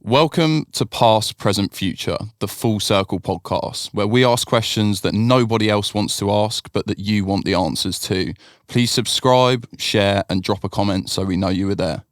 Welcome to Past, Present, Future, the Full Circle podcast, where we ask questions that nobody else wants to ask, but that you want the answers to. Please subscribe, share, and drop a comment so we know you were there.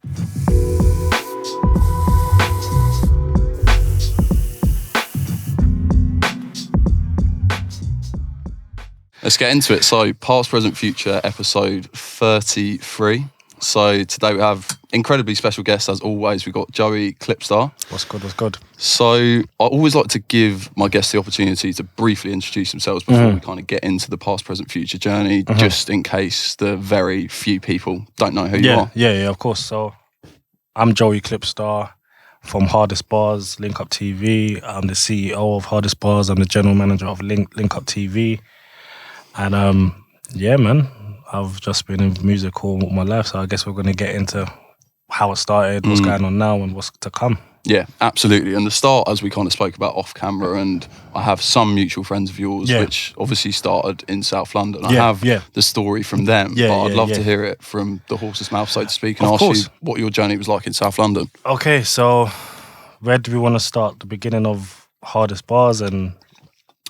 Let's get into it. So, Past, Present, Future, episode 33. So today we have incredibly special guests as always. We've got Joey Clipstar. What's good? So I always like to give my guests the opportunity to briefly introduce themselves before we kind of get into the past, present, future journey, just in case the very few people don't know who you are. Yeah, of course. So I'm Joey Clipstar from Hardest Bars, Link Up TV. I'm the CEO of Hardest Bars. I'm the general manager of Link Up TV. And yeah, man. I've just been in music all my life, so I guess we're going to get into how it started, what's going on now, and what's to come. Yeah, absolutely. And the start, as we kind of spoke about off camera, and I have some mutual friends of yours, which obviously started in South London. I have the story from them, but I'd love to hear it from the horse's mouth, so to speak, and ask you what your journey was like in South London. Okay, so where do we want to start? The beginning of Hardest Bars and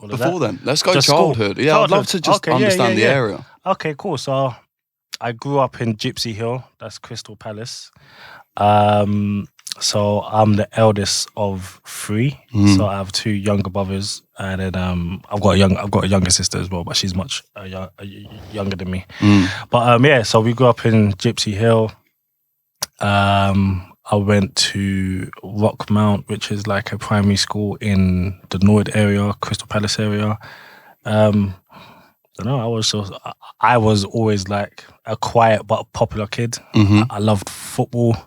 all of Before that? then, let's go Just childhood. school. Yeah, Childhood. I'd love to just understand the area. Okay, cool. So I grew up in Gypsy Hill, that's Crystal Palace. So I'm the eldest of three. So I have two younger brothers, and then I've got a younger sister as well, but she's much younger than me. But so we grew up in Gypsy Hill. I went to Rockmount, which is like a primary school in the Noid area, Crystal Palace area. I don't know, I was always like a quiet but popular kid. I loved football.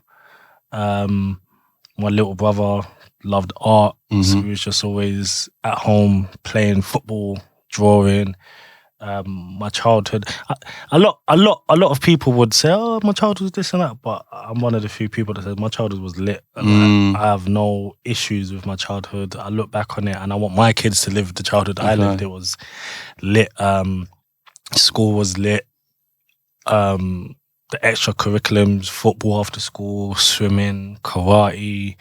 My little brother loved art. So he was just always at home playing football, drawing. My childhood, a lot of people would say, "Oh, my childhood was this and that," but I'm one of the few people that says my childhood was lit. I have no issues with my childhood. I look back on it and I want my kids to live the childhood I lived. It was lit. School was lit. The extracurriculums, football after school, swimming, karate.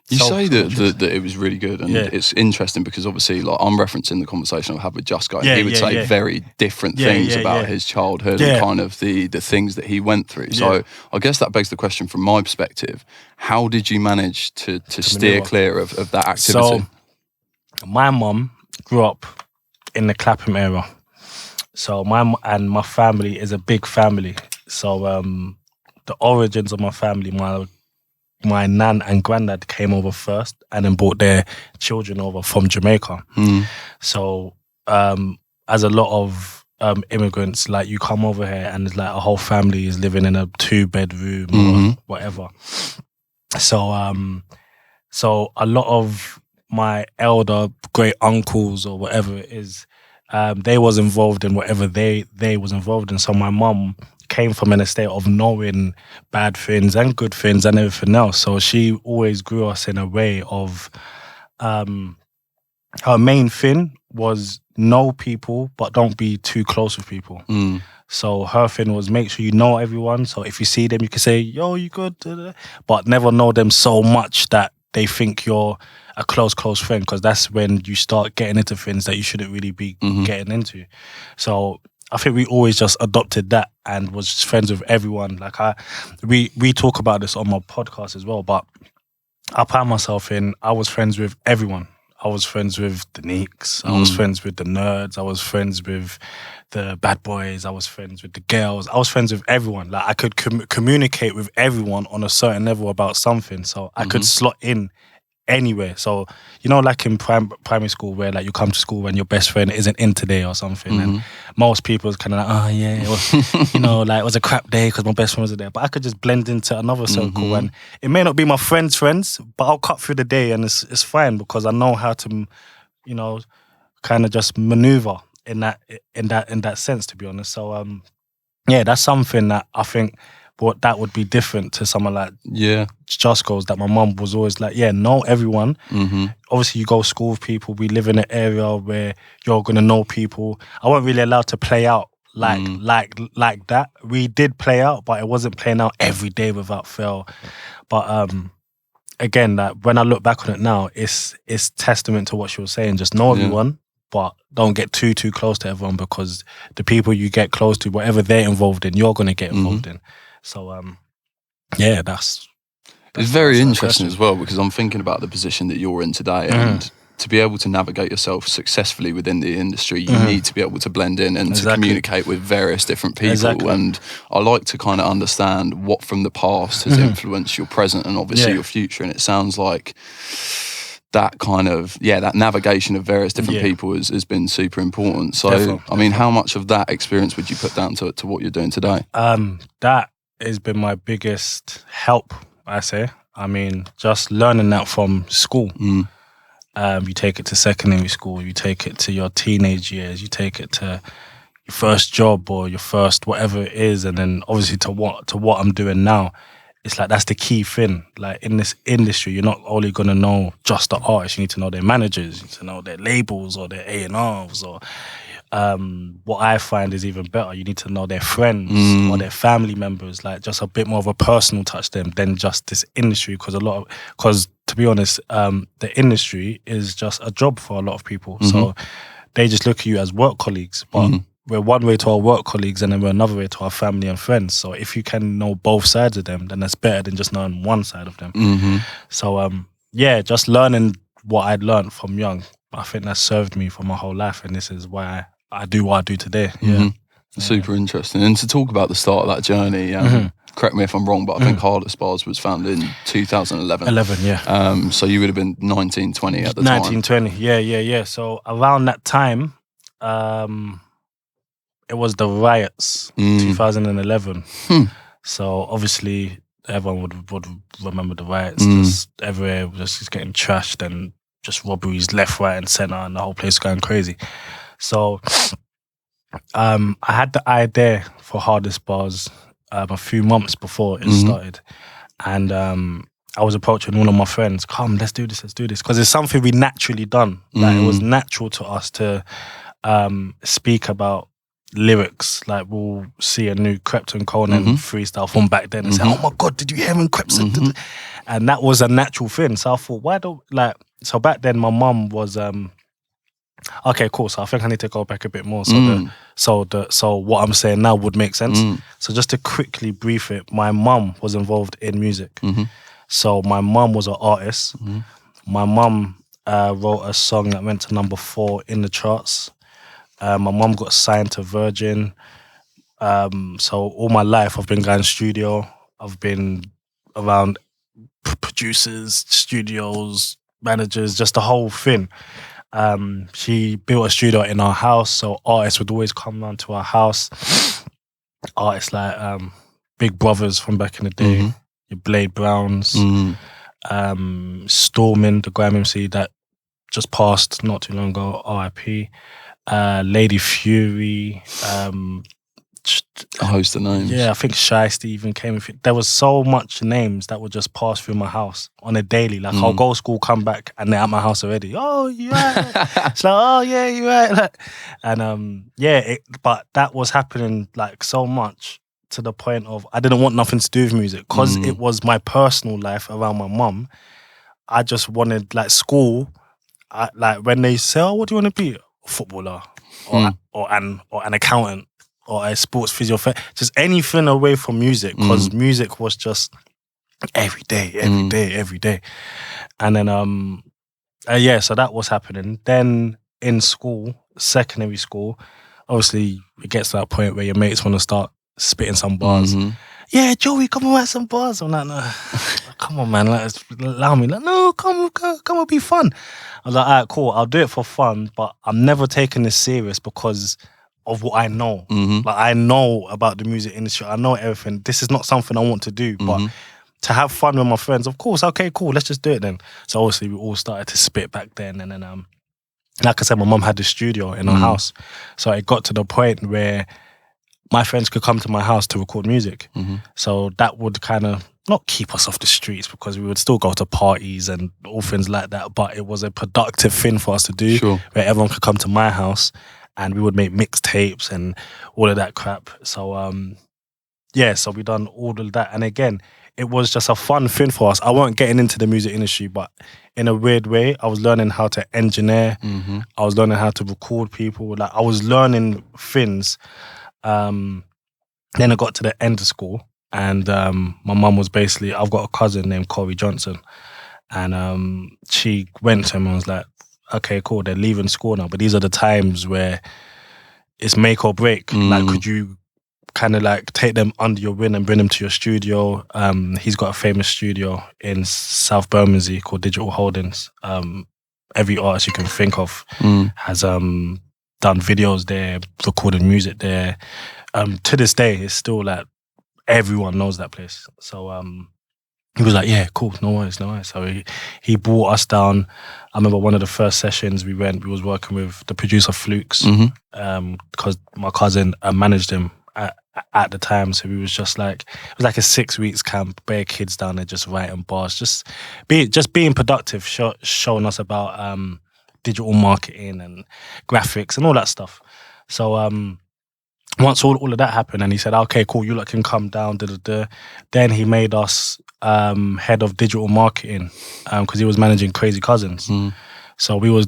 You say that it was really good, and it's interesting because obviously, like, I'm referencing the conversation I've had with Just Guy. He would say very different things about his childhood and kind of the things that he went through. So I guess that begs the question from my perspective: how did you manage to steer clear of that activity? So my mum grew up in the Clapham area. So my family is a big family. So the origins of my family, my nan and granddad came over first and then brought their children over from Jamaica. So as a lot of immigrants, like, you come over here and it's like a whole family is living in a 2-bedroom or whatever. So so a lot of my elder great uncles or whatever it is, they was involved in whatever they was involved in. So my mum came from an estate of knowing bad things and good things and everything else. So she always grew us in a way of, her main thing was know people, but don't be too close with people. So her thing was make sure you know everyone. So if you see them, you can say, "Yo, you good?" But never know them so much that they think you're a close friend, because that's when you start getting into things that you shouldn't really be getting into. So I think we always just adopted that and was just friends with everyone. Like we talk about this on my podcast as well, but I pride myself in, I was friends with everyone. I was friends with the Neeks. I was friends with the nerds. I was friends with the bad boys. I was friends with the girls. I was friends with everyone. Like, I could communicate with everyone on a certain level about something. So I could slot in anywhere. So, you know, like in primary school where, like, you come to school and your best friend isn't in today or something, and most people is kind of like, "Oh yeah, it was, you know, like, it was a crap day because my best friend wasn't there." But I could just blend into another circle, and it may not be my friends, but I'll cut through the day and it's fine because I know how to, you know, kind of just maneuver in that sense, to be honest. So yeah, that's something that I think that would be different to someone like Just Goes, that my mum was always like, know everyone. Obviously, you go to school with people. We live in an area where you're going to know people. I wasn't really allowed to play out like that. We did play out, but it wasn't playing out every day without fail. But again, like when I look back on it now, it's testament to what she was saying. Just know everyone, but don't get too close to everyone, because the people you get close to, whatever they're involved in, you're gonna get involved in. So that's it's very interesting as well, because I'm thinking about the position that you're in today, and to be able to navigate yourself successfully within the industry, you need to be able to blend in and to communicate with various different people. And I like to kind of understand what from the past has influenced your present and obviously your future. And it sounds like that kind of, that navigation of various different people has been super important. So, I mean, how much of that experience would you put down to what you're doing today? That has been my biggest help, I say. I mean, just learning that from school. You take it to secondary school, you take it to your teenage years, you take it to your first job or your first whatever it is, and then obviously to what I'm doing now. It's like that's the key thing. Like in this industry, you're not only gonna know just the artists, you need to know their managers, you need to know their labels or their A&Rs, or what I find is even better, you need to know their friends or their family members, like just a bit more of a personal touch to them than just this industry. Because to be honest, the industry is just a job for a lot of people. So they just look at you as work colleagues, but we're one way to our work colleagues and then we're another way to our family and friends. So if you can know both sides of them, then that's better than just knowing one side of them. So just learning what I'd learned from young, I think that served me for my whole life, and this is why I do what I do today. Super interesting. And to talk about the start of that journey, correct me if I'm wrong, but I think Hardest Bars was founded in 2011. So you would have been 19, 20 at the time. 19, 20, yeah. So around that time, it was the riots, 2011. So obviously everyone would remember the riots. Just everywhere was just getting trashed and just robberies left, right and centre, and the whole place was going crazy. So I had the idea for Hardest Bars a few months before it started, and I was approaching one of my friends, come, let's do this, because it's something we naturally done. Like it was natural to us to speak about lyrics. Like we'll see a new Krypton Conan freestyle from back then and say, oh my God, did you hear him Krypton? And that was a natural thing. So I thought, so back then my mum was okay, cool. So I think I need to go back a bit more. So so what I'm saying now would make sense. So just to quickly brief it, my mum was involved in music. So my mum was an artist. My mum wrote a song that went to number 4 in the charts. My mum got signed to Virgin. So all my life I've been going studio. I've been around producers, studios, managers, just the whole thing. She built a studio in our house, so artists would always come round to our house. Artists like Big Brothers from back in the day, your Blade Browns, Stormin, the Grime MC that just passed not too long ago, RIP, Lady Fury, a host of names. Yeah, I think Shiesty even came with it. There was so much names that would just pass through my house on a daily. Like I'll go to school, come back, and they're at my house already. Oh, you right? It's like, oh yeah, you right. Like, and but that was happening like so much to the point of I didn't want nothing to do with music because it was my personal life around my mum. I just wanted like school. Like when they say, "Oh, what do you want to be?" A footballer or an accountant. Or a sports physio, just anything away from music, because music was just every day. And then, so that was happening. Then in school, secondary school, obviously it gets to that point where your mates want to start spitting some bars. Yeah, Joey, come on, write some bars. I'm like, no, come on, man, like, allow me. Like, no, come on, be fun. I was like, all right, cool, I'll do it for fun, but I'm never taking this serious because of what I know. Like I know about the music industry. I know everything. This is not something I want to do, but to have fun with my friends, of course, okay, cool, let's just do it then. So obviously we all started to spit back then. And then, like I said, my mum had the studio in her house. So it got to the point where my friends could come to my house to record music. So that would kind of not keep us off the streets because we would still go to parties and all things like that. But it was a productive thing for us to do where everyone could come to my house and we would make mixtapes and all of that crap. So so we done all of that, and again, it was just a fun thing for us. I weren't getting into the music industry, but in a weird way, I was learning how to engineer. I was learning how to record people. Like I was learning things. Then I got to the end of school, and my mum was basically, I've got a cousin named Corey Johnson, and she went to him and was like, okay, cool, they're leaving school now, but these are the times where it's make or break. Like, could you kind of like take them under your wing and bring them to your studio? He's got a famous studio in South Bermondsey called Digital Holdings. Every artist you can think of has done videos there, recorded music there. To this day, it's still like everyone knows that place. So he was like, yeah, cool, no worries. So he brought us down. I remember one of the first sessions we was working with the producer Flukes, because my cousin managed him at the time. So we was just like, it was like a 6 weeks camp, bare kids down there just writing bars, just being productive, showing us about digital marketing and graphics and all that stuff. So once all of that happened, and he said, okay, cool, you lot can come down, then he made us head of digital marketing, because he was managing Crazy Cousins. So we was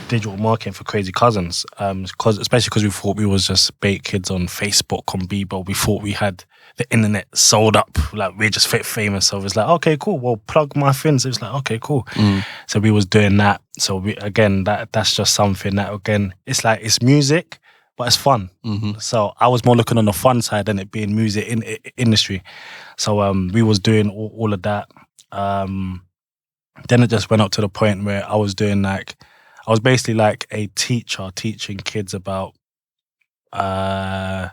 digital marketing for Crazy Cousins, especially because we thought we was just bait kids on Facebook, on Bebo. We thought we had the internet sold up, like we're just famous. So it's like, okay, cool, well, plug my fins. It was like, okay, cool. So we was doing that. So that's just something that, again, it's like, it's music, but it's fun. So I was more looking on the fun side than it being music industry. So we was doing all of that. Then it just went up to the point where I was doing like, I was basically like a teacher teaching kids about, what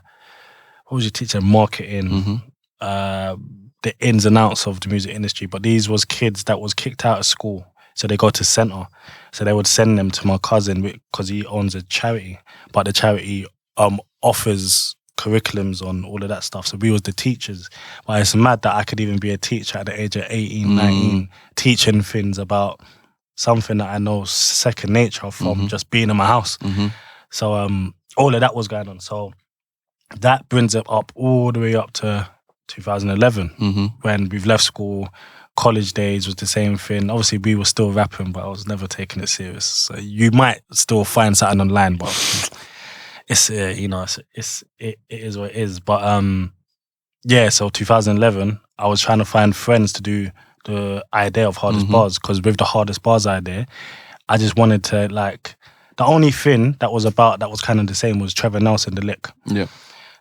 was you teaching? Marketing, the ins and outs of the music industry. But these was kids that was kicked out of school. So they go to centre. So they would send them to my cousin because he owns a charity. But the charity offers curriculums on all of that stuff. So we was the teachers. But it's mad that I could even be a teacher at the age of 18, 19, teaching things about something that I know second nature from just being in my house. So all of that was going on. So that brings it up all the way up to 2011 when we've left school. College days was the same thing. Obviously, we were still rapping, but I was never taking it serious. So you might still find something online, but it's it is what it is. But so 2011, I was trying to find friends to do the idea of Hardest Bars, because with the Hardest Bars idea, I just wanted to, like, the only thing that was kind of the same was Trevor Nelson, The Lick. Yeah.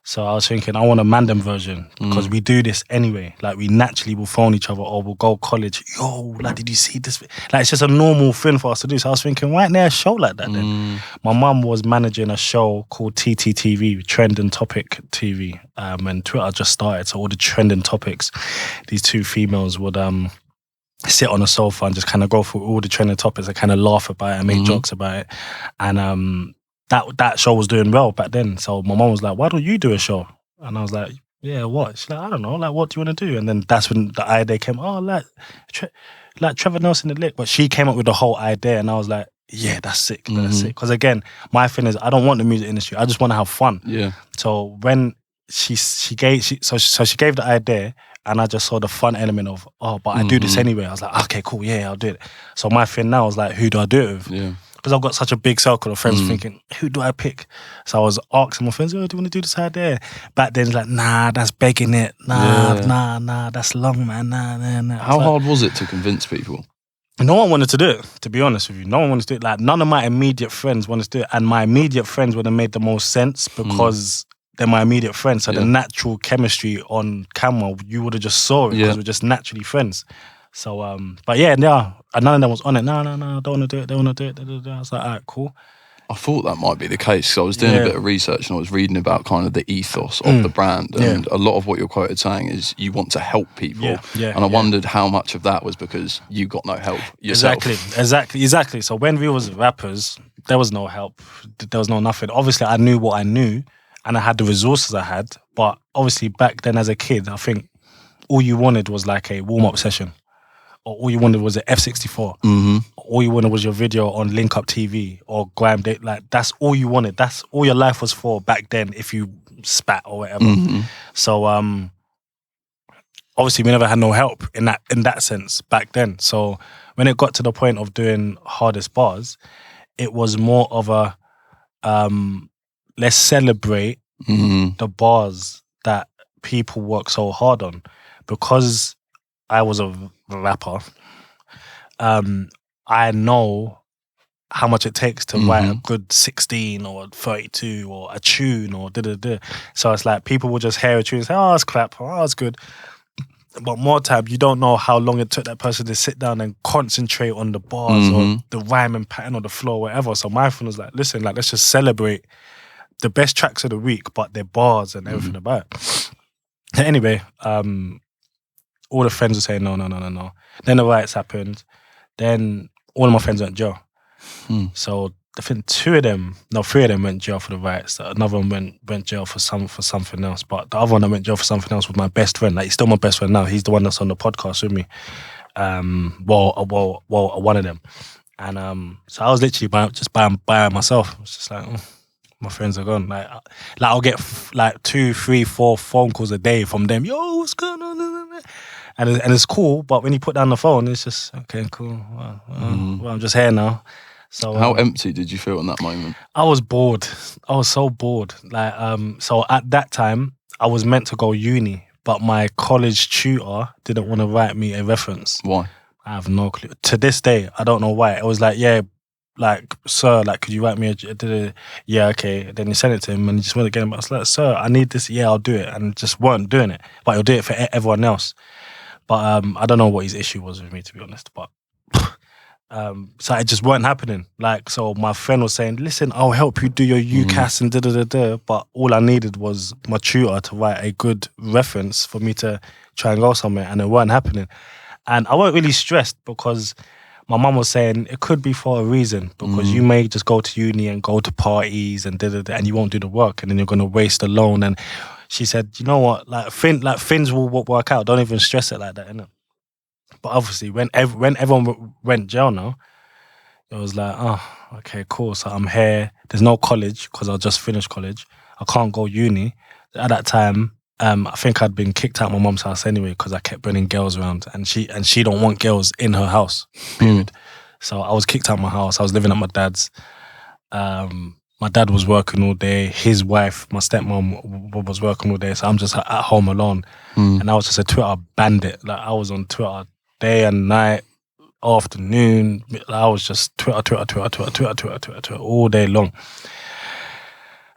So I was thinking, I want a Mandem version, because we do this anyway. Like, we naturally will phone each other, or we'll go college. Yo, like, did you see this? Like, it's just a normal thing for us to do. So I was thinking, why isn't there a show like that then? My mum was managing a show called TTTV, Trend and Topic TV, when Twitter just started. So all the trending topics, these two females would sit on a sofa and just kind of go through all the trending topics and kind of laugh about it and make jokes about it. And that show was doing well back then. So my mum was like, why don't you do a show? And I was like, yeah, what? She's like, I don't know, like, what do you want to do? And then that's when the idea came, like Trevor Nelson, The Lick. But she came up with the whole idea, and I was like, yeah, that's sick, that's sick. Because again, my thing is, I don't want the music industry, I just want to have fun. Yeah. So when she gave the idea, and I just saw the fun element of, but I do this anyway. I was like, okay, cool, yeah, I'll do it. So my thing now is like, who do I do it with? Yeah. Because I've got such a big circle of friends thinking, who do I pick? So I was asking my friends, do you want to do this idea? Back then, it's like, nah, that's begging it. Nah, that's long, man. Nah. How hard was it to convince people? No one wanted to do it, to be honest with you. No one wanted to do it. Like, none of my immediate friends wanted to do it. And my immediate friends would have made the most sense because they're my immediate friends. So the natural chemistry on camera, you would have just saw it because we're just naturally friends. So, but none of them was on it. No, don't want to do it. Don't want to do it. I was like, all right, cool. I thought that might be the case. So I was doing a bit of research and I was reading about kind of the ethos of the brand. And a lot of what you're quoted saying is you want to help people. And I wondered how much of that was because you got no help yourself. Exactly. So when we was rappers, there was no help. There was no nothing. Obviously, I knew what I knew and I had the resources I had. But obviously back then as a kid, I think all you wanted was like a warm-up session. or all you wanted was an F64. All you wanted was your video on Link Up TV or Grime Day. Like, that's all you wanted. That's all your life was for back then if you spat or whatever. So obviously we never had no help in that sense back then. So when it got to the point of doing Hardest Bars, it was more of a let's celebrate the bars that people work so hard on. Because I was a rapper, I know how much it takes to write a good 16 or 32 or a tune or da-da-da. So it's like people will just hear a tune and say, oh, it's crap, oh, it's good. But more time, you don't know how long it took that person to sit down and concentrate on the bars or the rhyme and pattern or the flow or whatever. So my friend was like, listen, like, let's just celebrate the best tracks of the week, but their bars and everything about it. Anyway, all the friends were saying, no. Then the riots happened. Then all of my friends went jail. So I think 3 of them went jail for the riots. Another one went jail for something else. But the other one that went jail for something else was my best friend. Like, he's still my best friend now. He's the one that's on the podcast with me. Well, one of them. And so I was literally by myself. It's just like, my friends are gone. Like I'll get like 2, 3, 4 phone calls a day from them. Yo, what's going on? And it's cool, but when you put down the phone, it's just, okay, cool. Well, I'm just here now. So how empty did you feel in that moment? I was bored. I was so bored. Like, so at that time, I was meant to go uni, but my college tutor didn't want to write me a reference. Why? I have no clue. To this day, I don't know why. It was like, yeah, like, sir, like, could you write me yeah, okay. Then he sent it to him and he just went again. But I was like, sir, I need this. Yeah, I'll do it. And just weren't doing it. But he'll do it for everyone else. But I don't know what his issue was with me, to be honest. But so it just weren't happening. Like, so my friend was saying, listen, I'll help you do your UCAS and da-da-da-da. But all I needed was my tutor to write a good reference for me to try and go somewhere. And it weren't happening. And I weren't really stressed because my mum was saying it could be for a reason, because you may just go to uni and go to parties and da-da-da, and you won't do the work, and then you're going to waste a loan. And she said, you know what, things will work out. Don't even stress it like that, innit? But obviously, when everyone went jail now, it was like, oh, okay, cool. So I'm here. There's no college because I just finished college. I can't go uni. At that time, I think I'd been kicked out of my mum's house anyway because I kept bringing girls around, and she don't want girls in her house, period. So I was kicked out of my house. I was living at my dad's. My dad was working all day. His wife, my stepmom, was working all day. So I'm just at home alone. And I was just a Twitter bandit. Like, I was on Twitter day and night, afternoon. I was just Twitter all day long.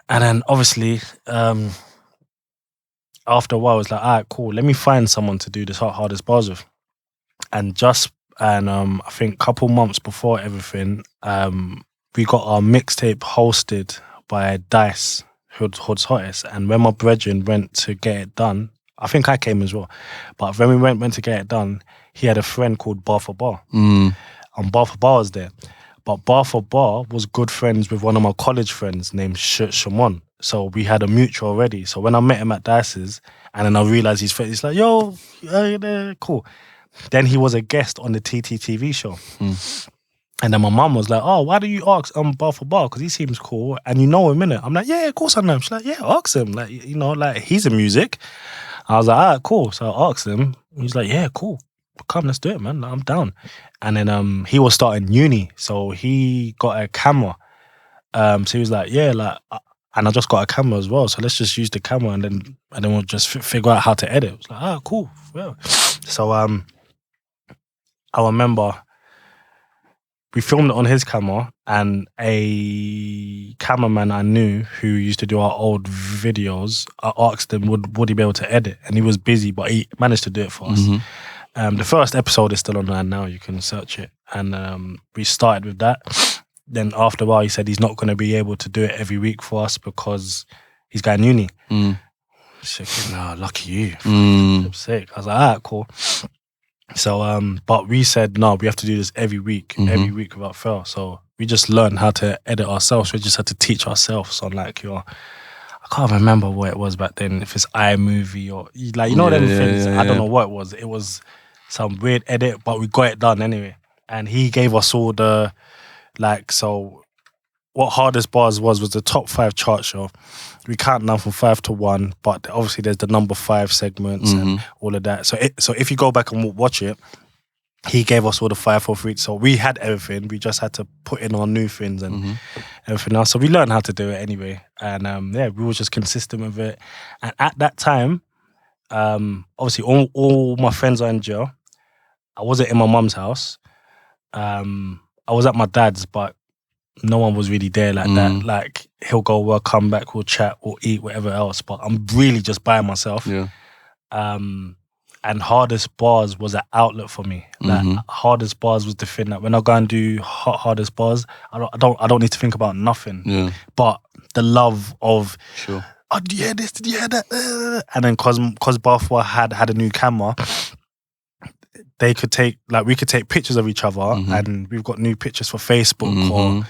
And then obviously, after a while, I was like, all right, cool. Let me find someone to do this Hardest Bars with. And I think a couple months before everything, we got our mixtape hosted by Dice, Hood's Hottest. And when my brethren went to get it done, I think I came as well. But when we went to get it done, he had a friend called Bar for Bar. And Bar for Bar was there. But Bar for Bar was good friends with one of my college friends named Shimon. So we had a mutual already. So when I met him at Dice's, and then I realised he's like, yo, cool. Then he was a guest on the TTTV show. And then my mum was like, oh, why do you ask Bar for Bar? Because he seems cool and you know him, innit? I'm like, yeah, of course I know him. She's like, yeah, ask him. Like, you know, like, he's in music. I was like, all right, cool. So I asked him. He's like, yeah, cool. Come, let's do it, man. I'm down. And then he was starting uni. So he got a camera. So he was like, yeah, like, and I just got a camera as well. So let's just use the camera and then we'll just figure out how to edit. I was like, ah, cool. Yeah. So I remember we filmed it on his camera, and a cameraman I knew who used to do our old videos, I asked him, would he be able to edit? And he was busy, but he managed to do it for us. The first episode is still online now. You can search it. And we started with that. Then after a while, he said he's not going to be able to do it every week for us because he's going uni. So, no, lucky you. I'm sick. I was like, all right, cool. So, but we said, no, we have to do this every week without fail. So we just learned how to edit ourselves. We just had to teach ourselves on I can't remember what it was back then, if it's iMovie or like, them things. I don't know what it was. It was some weird edit, but we got it done anyway. And he gave us all the, like, so what Hardest Bars was the top 5 chart show. We count down from 5 to 1, but obviously there's the number 5 segments and all of that. So if you go back and watch it, he gave us all the 5, 4, 3. So we had everything. We just had to put in our new things and everything else. So we learned how to do it anyway. And we were just consistent with it. And at that time, obviously all my friends are in jail. I wasn't in my mum's house. I was at my dad's, but no one was really there like that. Like, he'll go work, come back, we'll chat, we'll eat, whatever else. But I'm really just by myself. Yeah. And Hardest Bars was an outlet for me. Like, Hardest Bars was the thing that when I go and do Hardest Bars, I don't need to think about nothing. Yeah. But the love of, oh, did you hear this? Did you hear that? And then cause Bathwa had a new camera, they could take, like, we could take pictures of each other, and we've got new pictures for Facebook or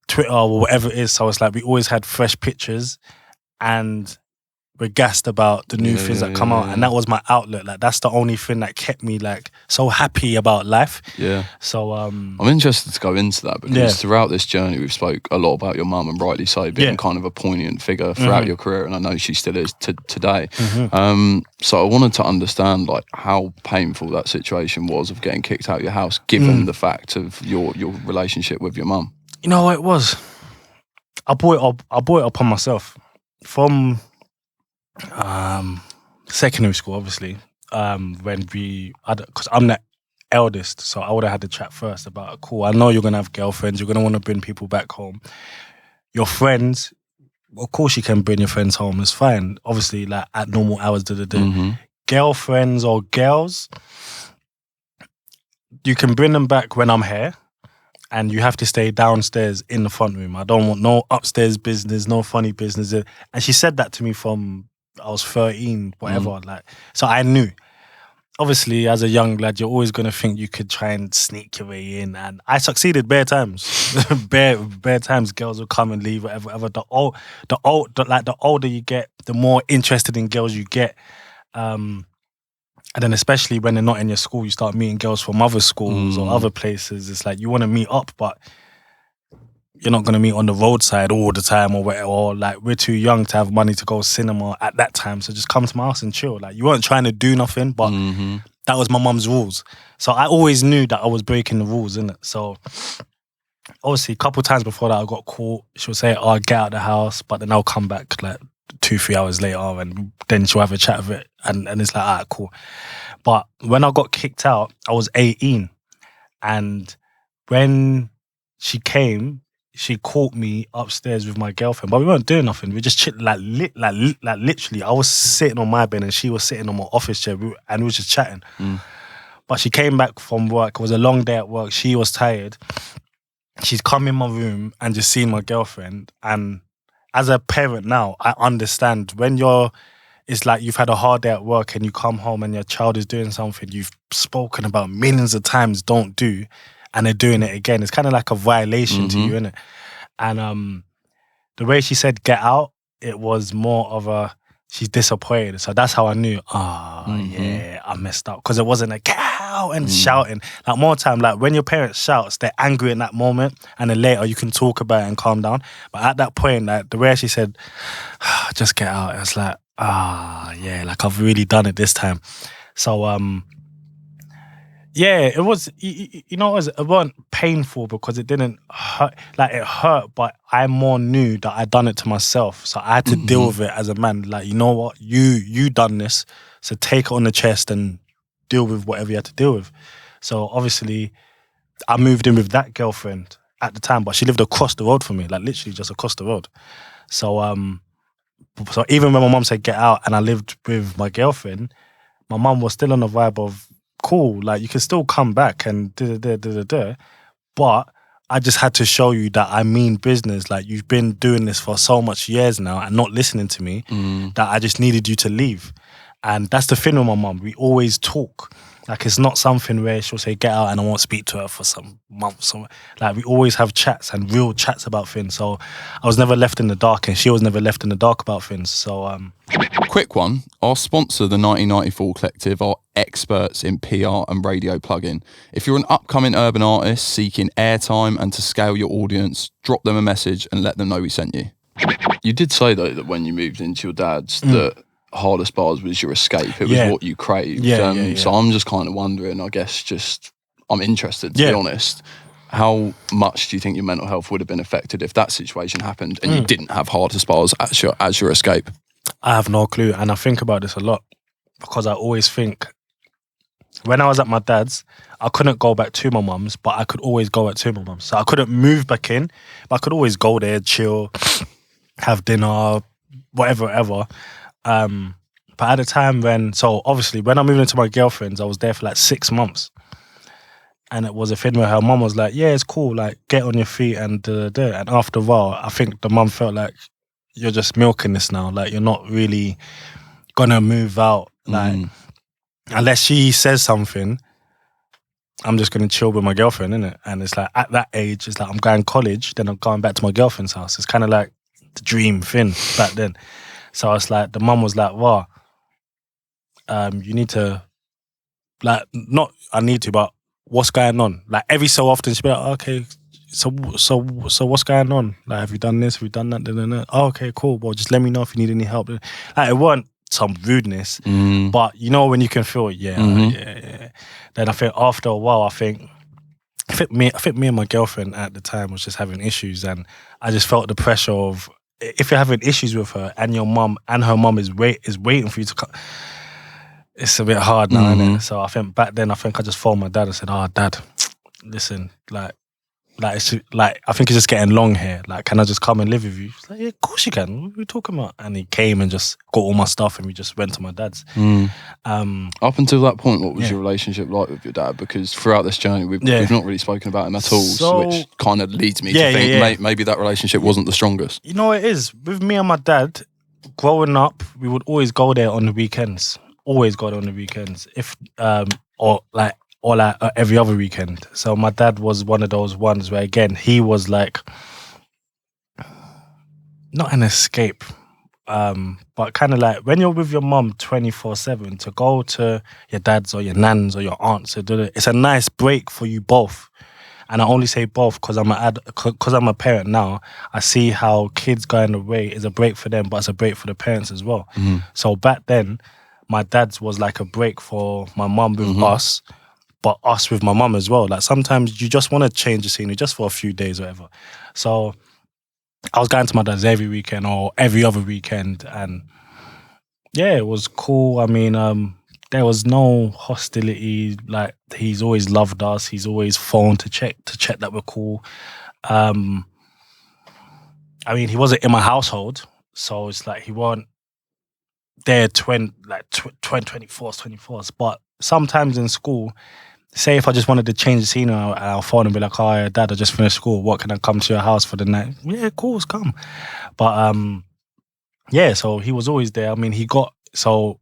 Twitter or whatever it is. So it's like we always had fresh pictures, and we're gassed about the new things that come out. And that was my outlet. Like, that's the only thing that kept me, like, so happy about life. Yeah. So I'm interested to go into that, because throughout this journey we've spoke a lot about your mum, and rightly so, being kind of a poignant figure throughout your career, and I know she still is today. So I wanted to understand, like, how painful that situation was of getting kicked out of your house, given the fact of your relationship with your mum. You know what it was? I brought it up on myself from secondary school, obviously. When because I'm the eldest, so I would have had the chat first about, cool, I know you're gonna have girlfriends, you're gonna want to bring people back home. Your friends, of course you can bring your friends home, it's fine. Obviously, like, at normal hours, girlfriends or girls, you can bring them back when I'm here, and you have to stay downstairs in the front room. I don't want no upstairs business, no funny business. And she said that to me from I was 13, whatever. Like, so I knew. Obviously, as a young lad, you're always gonna think you could try and sneak your way in, and I succeeded bare times. bare times, girls will come and leave, whatever. The older you get, the more interested in girls you get. And then especially when they're not in your school, you start meeting girls from other schools or other places. It's like you want to meet up, but you're not going to meet on the roadside all the time or whatever. Or, like, we're too young to have money to go cinema at that time, so just come to my house and chill. Like, you weren't trying to do nothing, but that was my mum's rules. So I always knew that I was breaking the rules, innit? So obviously a couple of times before that I got caught. She'll say, oh, get out of the house, but then I'll come back like 2-3 hours later, and then she'll have a chat of it, and it's like, alright, cool. But when I got kicked out, I was 18, and when she came, she caught me upstairs with my girlfriend, but we weren't doing nothing. We just chilling, like literally. I was sitting on my bed and she was sitting on my office chair, and we were just chatting. But she came back from work. It was a long day at work. She was tired. She's come in my room and just seen my girlfriend. And as a parent now, I understand when it's like you've had a hard day at work and you come home and your child is doing something you've spoken about millions of times don't do, and they're doing it again. It's kind of like a violation to you, innit? And the way she said get out, it was more of a, she's disappointed. So that's how I knew, yeah, I messed up. Because it wasn't a get out and shouting. Like, more time, like, when your parents shouts, they're angry in that moment, and then later you can talk about it and calm down. But at that point, like, the way she said, just get out, it's like, yeah, like, I've really done it this time. So yeah, it was, you know, it wasn't painful because it didn't hurt. Like, it hurt, but I more knew that I'd done it to myself. So I had to deal with it as a man. Like, you know what? You done this, so take it on the chest and deal with whatever you had to deal with. So obviously, I moved in with that girlfriend at the time, but she lived across the road from me, like literally just across the road. So so even when my mum said get out and I lived with my girlfriend, my mum was still on the vibe of, cool, like, you can still come back and but I just had to show you that I mean business. Like, you've been doing this for so much years now and not listening to me, that I just needed you to leave. And that's the thing with my mum. We always talk. Like, it's not something where she'll say, get out and I won't speak to her for some months. Like, we always have chats and real chats about things. So I was never left in the dark and she was never left in the dark about things. So, quick one. Our sponsor, the 1994 Collective, are experts in PR and radio plugin. If you're an upcoming urban artist seeking airtime and to scale your audience, drop them a message and let them know we sent you. You did say, though, that when you moved into your dad's, that Hardest Bars was your escape. It was what you craved. So I'm just kind of wondering, I guess, I'm interested, to be honest. How much do you think your mental health would have been affected if that situation happened and you didn't have Hardest Bars as your escape? I have no clue. And I think about this a lot because I always think when I was at my dad's, I couldn't go back to my mum's, but I could always go back to my mum's. So I couldn't move back in, but I could always go there, chill, have dinner, whatever. But at the time obviously when I moved into my girlfriend's, I was there for like 6 months. And it was a thing where her mum was like, yeah, it's cool, like get on your feet and And after a while, I think the mum felt like, you're just milking this now. Like, you're not really gonna move out. Like, unless she says something, I'm just gonna chill with my girlfriend, innit? And it's like, at that age, it's like I'm going college, then I'm going back to my girlfriend's house. It's kind of like the dream thing back then. So it's like, the mum was like, wow, you need to, like, not I need to, but what's going on? Like, every so often she'd be like, okay, so what's going on? Like, have you done this? Have you done that? Oh, okay, cool. Well, just let me know if you need any help. Like, it weren't some rudeness, but you know when you can feel it, yeah. Then I think after a while, I think me and my girlfriend at the time was just having issues, and I just felt the pressure of, if you're having issues with her and your mum and her mum is waiting for you to come, it's a bit hard now, innit? So I think back then, I just phoned my dad and said, "Oh, Dad, listen, like it's like, I think it's just getting long here. Like, can I just come and live with you?" He's like, "Yeah, of course you can. What are we talking about?" And he came and just got all my stuff, and we just went to my dad's. Up until that point, what was your relationship like with your dad? Because throughout this journey, we've not really spoken about him at all, which kind of leads me to think maybe that relationship wasn't the strongest. You know what it is? With me and my dad, growing up, we would always go there on the weekends. Always go there on the weekends. Or every other weekend. So my dad was one of those ones where, again, he was like, not an escape, but kind of like when you're with your mum 24/7, to go to your dad's or your nan's or your aunt's, it's a nice break for you both. And I only say both because I'm a parent now. I see how kids going away is a break for them, but it's a break for the parents as well. So back then, my dad's was like a break for my mum with us, but us with my mum as well. Like, sometimes you just want to change the scenery just for a few days or whatever. So I was going to my dad's every weekend or every other weekend, and yeah, it was cool. I mean, there was no hostility. Like, he's always loved us. He's always phoned to check that we're cool. I mean, he wasn't in my household, so it's like he weren't there 24/24. But sometimes in school, say if I just wanted to change the scene, I'll phone and be like, "Oh, yeah, Dad, I just finished school. What, can I come to your house for the night?" Yeah, of course, come. But yeah, so he was always there. I mean, so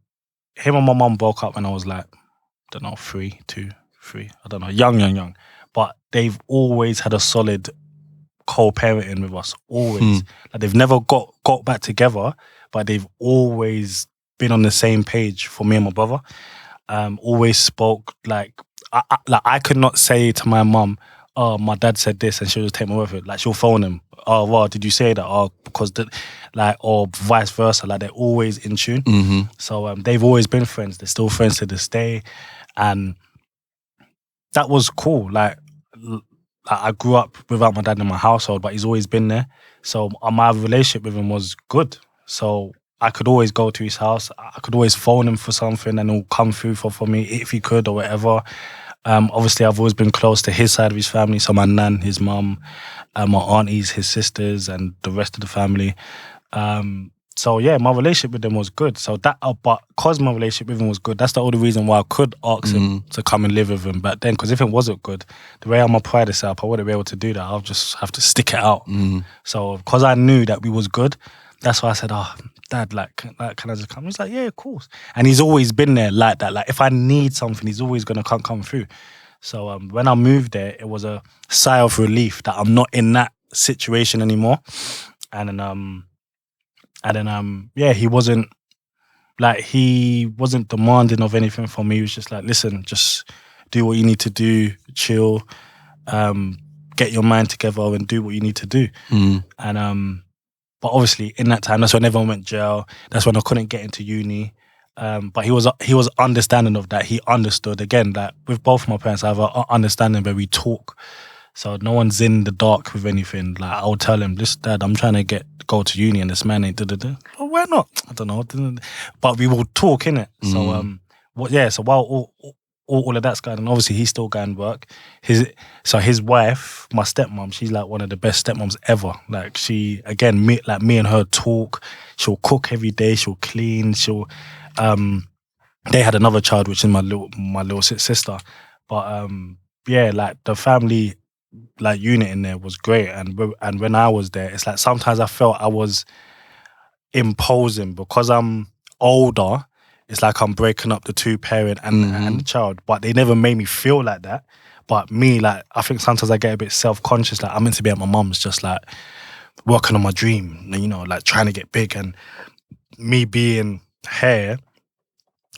him and my mum broke up when I was like, I don't know, 3, 2, 3. I don't know, young. But they've always had a solid co-parenting with us, always. Like, they've never got back together, but they've always been on the same page for me and my brother. Always spoke, like I could not say to my mum, "Oh, my dad said this," and she'll just take my word for it. Like, she'll phone him, "Oh, well, did you say that?" "Oh, because or vice versa. Like, they're always in tune. So they've always been friends. They're still friends to this day, and that was cool. Like, I grew up without my dad in my household, but he's always been there. So my relationship with him was good. So I could always go to his house. I could always phone him for something, and he'll come through for me if he could or whatever. Obviously, I've always been close to his side of his family. So my nan, his mum, my aunties, his sisters, and the rest of the family. So yeah, my relationship with them was good. So that, but because my relationship with him was good, that's the only reason why I could ask him to come and live with him back then. Because if it wasn't good, the way my pride is set up, I wouldn't be able to do that. I'll just have to stick it out. So because I knew that we was good, that's why I said, Dad, like, can I just come? He's like, yeah, of course. And he's always been there like that. Like, if I need something, he's always gonna come through. So when I moved there, it was a sigh of relief that I'm not in that situation anymore. And then yeah, he wasn't demanding of anything from me. He was just like, listen, just do what you need to do, chill, get your mind together and do what you need to do. And but obviously in that time, that's when everyone went jail. That's when I couldn't get into uni. But he was understanding of that. He understood, again, that with both my parents, I have an understanding where we talk. So no one's in the dark with anything. Like, I'll tell him, this, Dad, I'm trying to go to uni and this man ain't da-da-da. Well, why not? I don't know. But we will talk, innit? So while all of that's going on, obviously he's still going to work. His wife, my stepmom, she's like one of the best stepmoms ever. Like, she, again, me and her talk. She'll cook every day. She'll clean. They had another child, which is my little sister. But yeah, like the family like unit in there was great. And when I was there, it's like sometimes I felt I was imposing because I'm older. It's like I'm breaking up the two parent and the child, but they never made me feel like that. But me, like, I think sometimes I get a bit self-conscious. Like, I'm meant to be at my mum's, just like working on my dream, you know, like trying to get big. And me being here,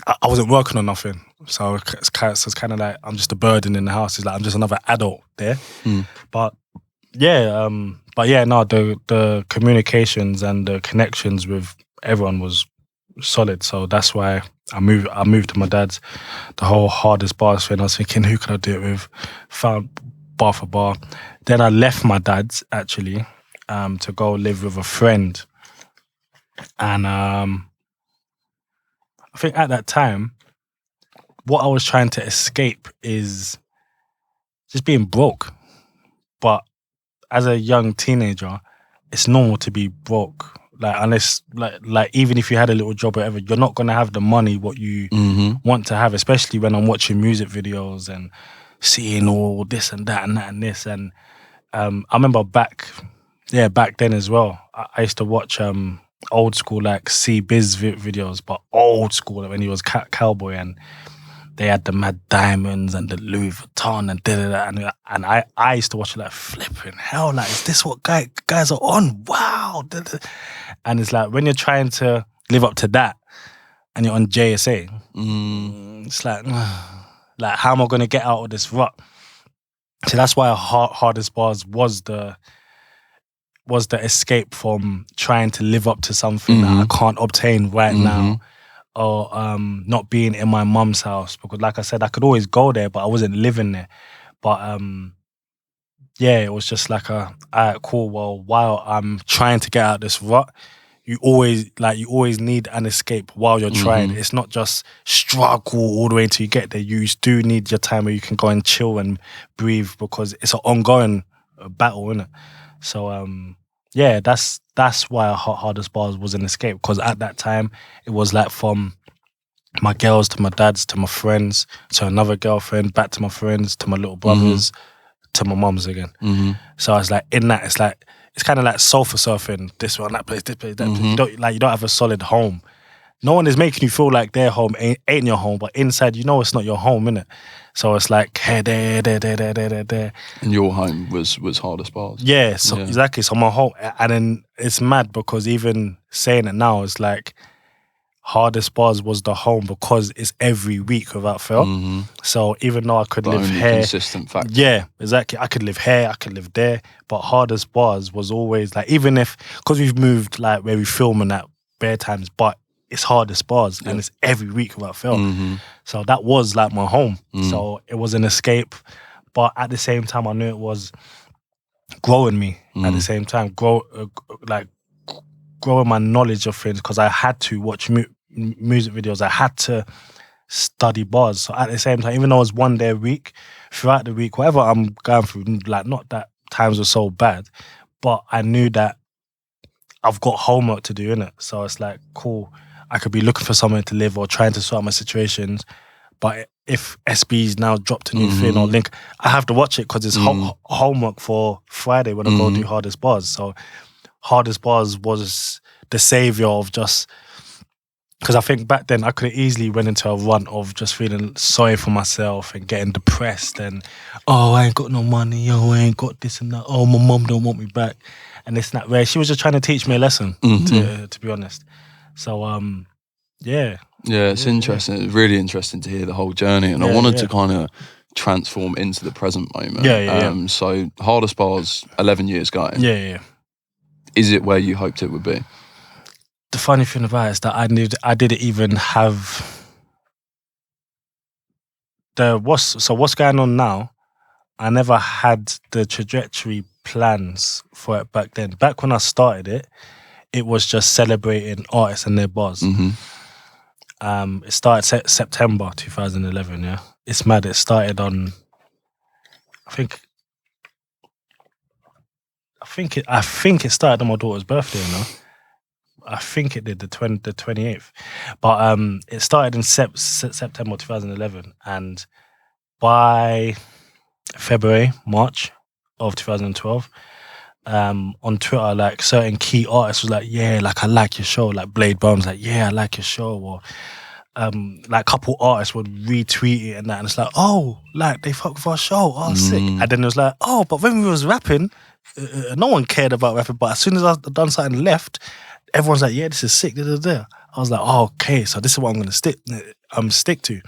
I wasn't working on nothing. So it's kind of like I'm just a burden in the house. It's like I'm just another adult there. But yeah, no, the communications and the connections with everyone was solid. So that's why I moved to my dad's. The whole hardest bars thing, I was thinking, who can I do it with? Found bar for bar. Then I left my dad's, actually, to go live with a friend. And I think at that time, what I was trying to escape is just being broke. But as a young teenager, it's normal to be broke. Like, unless, like even if you had a little job or whatever, you're not going to have the money what you want to have, especially when I'm watching music videos and seeing all this and that and that and this. And I remember back then as well, I used to watch old school, like C-Biz videos, but old school, when he was Cowboy, and they had the Mad Diamonds and the Louis Vuitton and da-da-da. And I used to watch it like, flipping hell, like, is this what guys are on? Wow. Da-da. And it's like, when you're trying to live up to that and you're on JSA, it's like, how am I going to get out of this rut? So that's why Hardest Bars was the escape from trying to live up to something that I can't obtain right now. Or not being in my mum's house, because, like I said, I could always go there, but I wasn't living there. But yeah, it was just like alright, cool. Well, while I'm trying to get out of this rut, you always need an escape while you're trying. It's not just struggle all the way until you get there. You do need your time where you can go and chill and breathe, because it's an ongoing battle, isn't it? So yeah, that's why Hardest Bars was an escape, because at that time it was like from my girls to my dad's to my friends to another girlfriend, back to my friends to my little brothers to my mum's again. So I was like, in that, it's kind of like sofa surfing, this one, that place, that place. You don't have a solid home. No one is making you feel like their home ain't your home, but inside, you know, it's not your home, innit? So it's like, hey, there. And your home was Hardest Bars. Yeah, so exactly. So my home, and then it's mad because even saying it now, it's like Hardest Bars was the home because it's every week without fail. So even though I could live here, consistent factor. Yeah, exactly. I could live here, I could live there, but Hardest Bars was always like, even because we've moved like where we film and that bare times, but it's Hardest Bars and it's every week without fail. So that was like my home. So it was an escape, but at the same time I knew it was growing me. At the same time, growing my knowledge of things, because I had to watch music videos. I had to study bars. So at the same time, even though it was one day a week, throughout the week, whatever I'm going through, like, not that times were so bad, but I knew that I've got homework to do, innit? So it's like, cool, I could be looking for somewhere to live or trying to sort out my situations, but if SB's now dropped a new thing or link, I have to watch it because it's homework for Friday when I go do Hardest Bars. So Hardest Bars was the savior of just. Because I think back then I could have easily went into a run of just feeling sorry for myself and getting depressed and, oh, I ain't got no money, oh, I ain't got this and that, oh, my mum don't want me back. And it's not where she was just trying to teach me a lesson, to be honest. So, yeah. Yeah, it's interesting. It's really interesting to hear the whole journey. And I wanted to kind of transform into the present moment. So, Hardest Bars, 11 years going. Yeah. Is it where you hoped it would be? The funny thing about it is that I didn't even have what's going on now. I never had the trajectory plans for it back then. Back when I started it was just celebrating artists and their bars. It started September 2011. Yeah, it's mad. It started on, I think it started on my daughter's birthday. You know. I think it did the 28th, but it started in September 2011, and by March of 2012, on Twitter, like certain key artists was like, yeah, like I like your show. Like Blade Bombs, like, yeah, I like your show. Or like a couple artists would retweet it and that, and it's like, oh, like they fuck with our show, oh, sick. And then it was like, oh, but when we was rapping, no one cared about rapping. But as soon as I done something left, everyone's like, yeah, this is sick. I was like, oh, okay, so this is what I'm gonna stick to.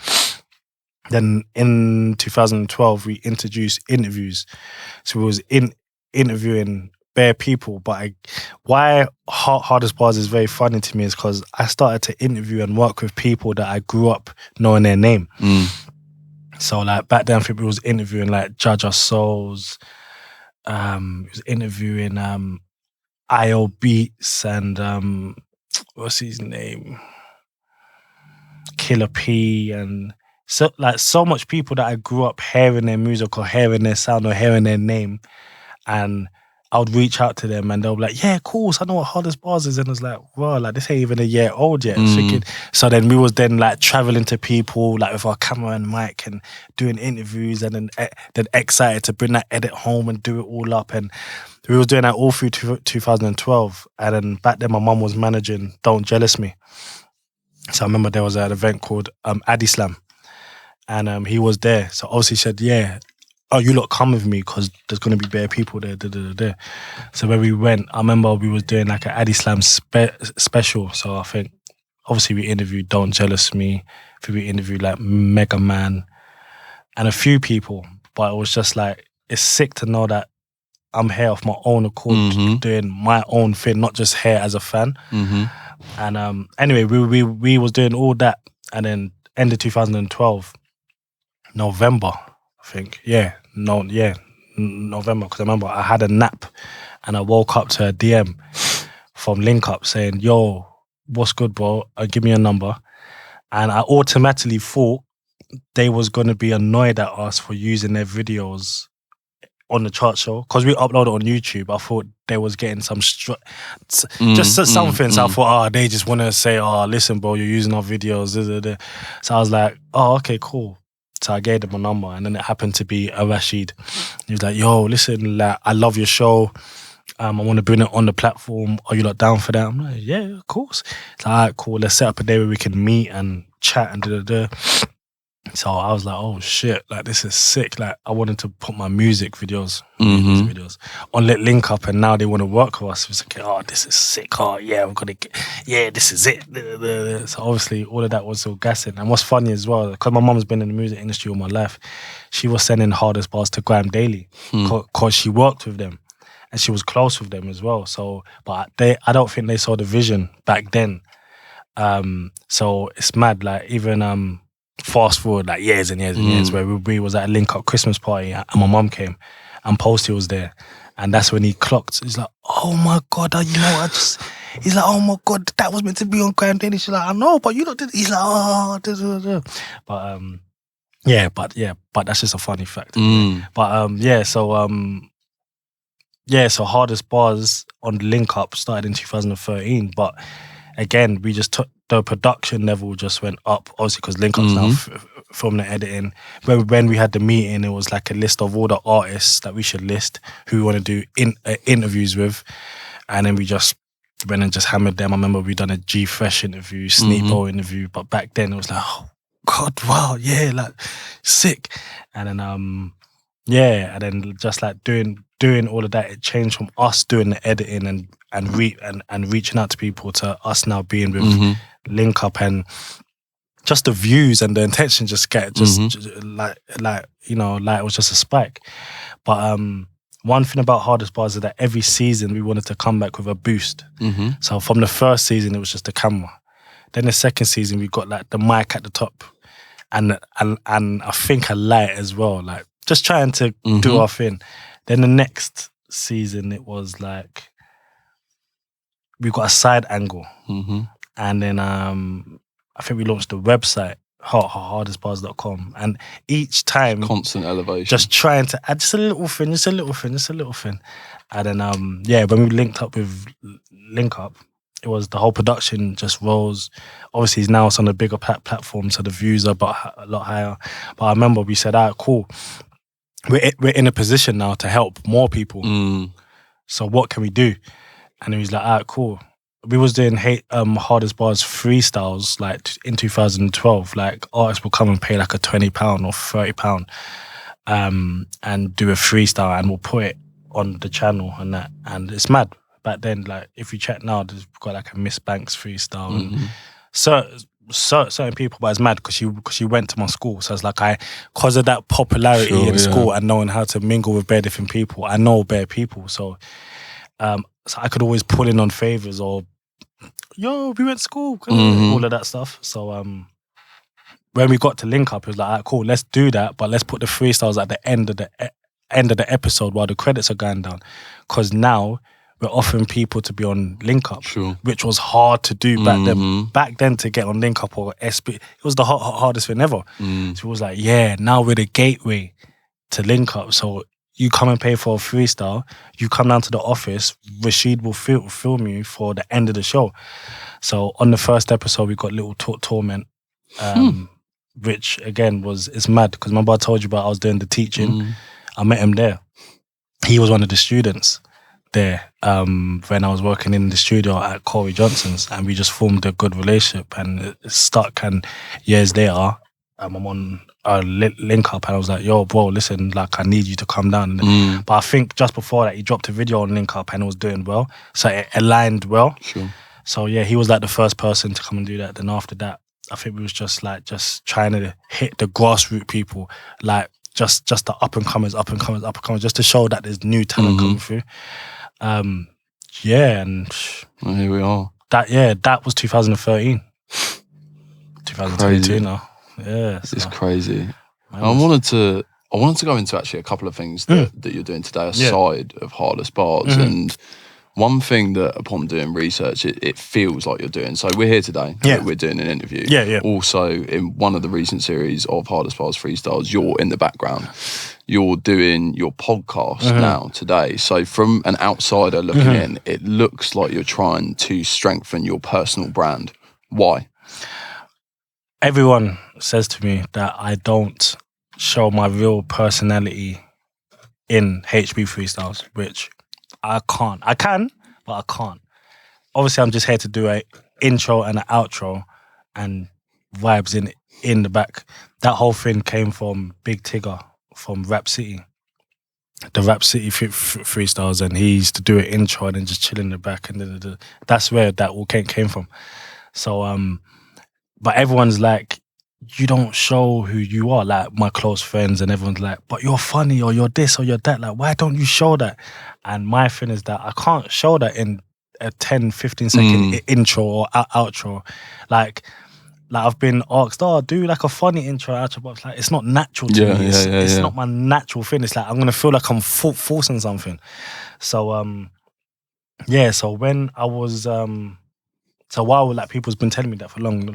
Then in 2012, we introduced interviews. So we was interviewing bare people. But why Hardest Bars is very funny to me is because I started to interview and work with people that I grew up knowing their name. So like back then, I think we was interviewing like Jaja Souls. We was interviewing IO Beats and what's his name? Killer P, and so much people that I grew up hearing their music or hearing their sound or hearing their name, and I would reach out to them and they'll be like, yeah, cool, so I know what Hardest Bars is. And I was like, well, like this ain't even a year old yet. So then we was then like traveling to people like with our camera and mic and doing interviews, and then excited to bring that edit home and do it all up. And we was doing that all through 2012. And then back then my mum was managing Don't Jealous Me. So I remember there was an event called Addy Slam, and he was there. So obviously he said, yeah, oh, you lot come with me because there's going to be bare people there. So when we went, I remember we was doing like an Addy Slam special. So I think obviously we interviewed Don't Jealous Me. We interviewed like Mega Man and a few people. But it was just like, it's sick to know that I'm here off my own accord, doing my own thing, not just here as a fan. And anyway, we was doing all that, and then end of 2012, November, I think. November, because I remember I had a nap, and I woke up to a DM from Link Up saying, "Yo, what's good, bro? Give me a number," and I automatically thought they was gonna be annoyed at us for using their videos on the chart show, because we uploaded on YouTube. I thought they was getting some something. So I thought, they just want to say, listen, bro, you're using our videos. So I was like, okay, cool. So I gave them a number, and then it happened to be a Rashid. He was like, yo, listen, like, I love your show. I want to bring it on the platform. Are you lot down for that? I'm like, yeah, of course. It's like, all right, cool. Let's set up a day where we can meet and chat and So I was like, oh shit, like this is sick. Like I wanted to put my music videos on Link Up, and now they want to work with us. It's like, this is sick. Yeah, we're gonna this is it. So obviously all of that was so gassing. And what's funny as well, because my mum's been in the music industry all my life, she was sending Hardest Bars to Graham Daily because she worked with them and she was close with them as well. So, but I don't think they saw the vision back then. So it's mad. Like even fast forward like years and years and years, where we was at a Link Up Christmas party and my mum came and Posty was there, and that's when he clocked. He's like, oh my God, he's like, oh my God, that was meant to be on Graham Daily. She's like, I know, but you lot did. He's like, but that's just a funny fact. But so Hardest Bars on Link Up started in 2013, but again, we just took the production level just went up, obviously, because Link Up's now filming the editing. When we had the meeting, it was like a list of all the artists that we should list who we want to do interviews with, and then we just went and just hammered them. I remember we done a G Fresh interview, Sneebo interview, but back then it was like, oh God, wow, yeah, like sick. And then and then just like doing all of that, it changed from us doing the editing and reaching out to people to us now being with Link Up, and just the views and the intention just get like it was just a spike. But one thing about Hardest Bars is that every season we wanted to come back with a boost. So from the first season it was just the camera. Then the second season we got like the mic at the top, and I think a light as well, like just trying to do our thing. Then the next season it was like we got a side angle, and then I think we launched the website hardestbars.com, and each time constant elevation, just trying to add just a little thing, and then when we linked up with Link Up, it was the whole production just rose. Obviously now it's on a bigger platform, so the views are a lot higher. But I remember we said, alright, cool, we're in a position now to help more people, so what can we do? And he was like, alright, cool. We was doing Hardest Bars freestyles like in 2012. Like artists will come and pay like a £20 or £30 and do a freestyle, and we'll put it on the channel and that. And it's mad. Back then, like if you check now, there's got like a Miss Banks freestyle and certain people, but it's mad because she went to my school. So it's like because of that popularity in school and knowing how to mingle with bare different people, I know bare people. So I could always pull in on favors or, yo, we went to school, all of that stuff. So when we got to Link Up, it was like, all right, cool, let's do that, but let's put the freestyles at the end of the episode while the credits are going down, because now we're offering people to be on Link Up, which was hard to do back then. Back then, to get on Link Up or SB, it was the hardest thing ever. So it was like, now we're the gateway to Link Up. So you come and pay for a freestyle, you come down to the office, Rashid will film you for the end of the show. So on the first episode, we got Little Torment, which again it's mad, because remember I told you about I was doing the teaching. I met him there. He was one of the students there when I was working in the studio at Corey Johnson's, and we just formed a good relationship, and it stuck. And years later, I'm on a Link Up, and I was like, yo, bro, listen, like I need you to come down. But I think just before that, he dropped a video on Link Up and it was doing well, so it aligned well. So yeah, he was like the first person to come and do that. Then after that, I think we was just trying to hit the grassroots people, like just the up and comers, just to show that there's new talent coming through. And well, here we are. That was 2013. 2022 now. Yeah, it's crazy. I wanted to go into actually a couple of things that you're doing today aside of Hardest Bars, and one thing that upon doing research it feels like you're doing. So we're here today. We're doing an interview. Also, in one of the recent series of Hardest Bars freestyles, you're in the background. You're doing your podcast now today. So from an outsider looking in, it looks like you're trying to strengthen your personal brand. Why? Everyone says to me that I don't show my real personality in HB freestyles, which I can't. I can, but I can't. Obviously, I'm just here to do an intro and an outro and vibes in the back. That whole thing came from Big Tigger from Rap City, the Rap City freestyles, and he used to do an intro and then just chill in the back, and that's where that all came from. So but everyone's like, you don't show who you are, like my close friends, and everyone's like, but you're funny, or you're this, or you're that, like why don't you show that? And my thing is that I can't show that in a 10-15 second intro or outro. Like I've been asked, do like a funny intro outro, but it's not natural to me. It's not my natural thing. It's like I'm gonna feel like I'm forcing something. So so when I was so while like people's been telling me that for long,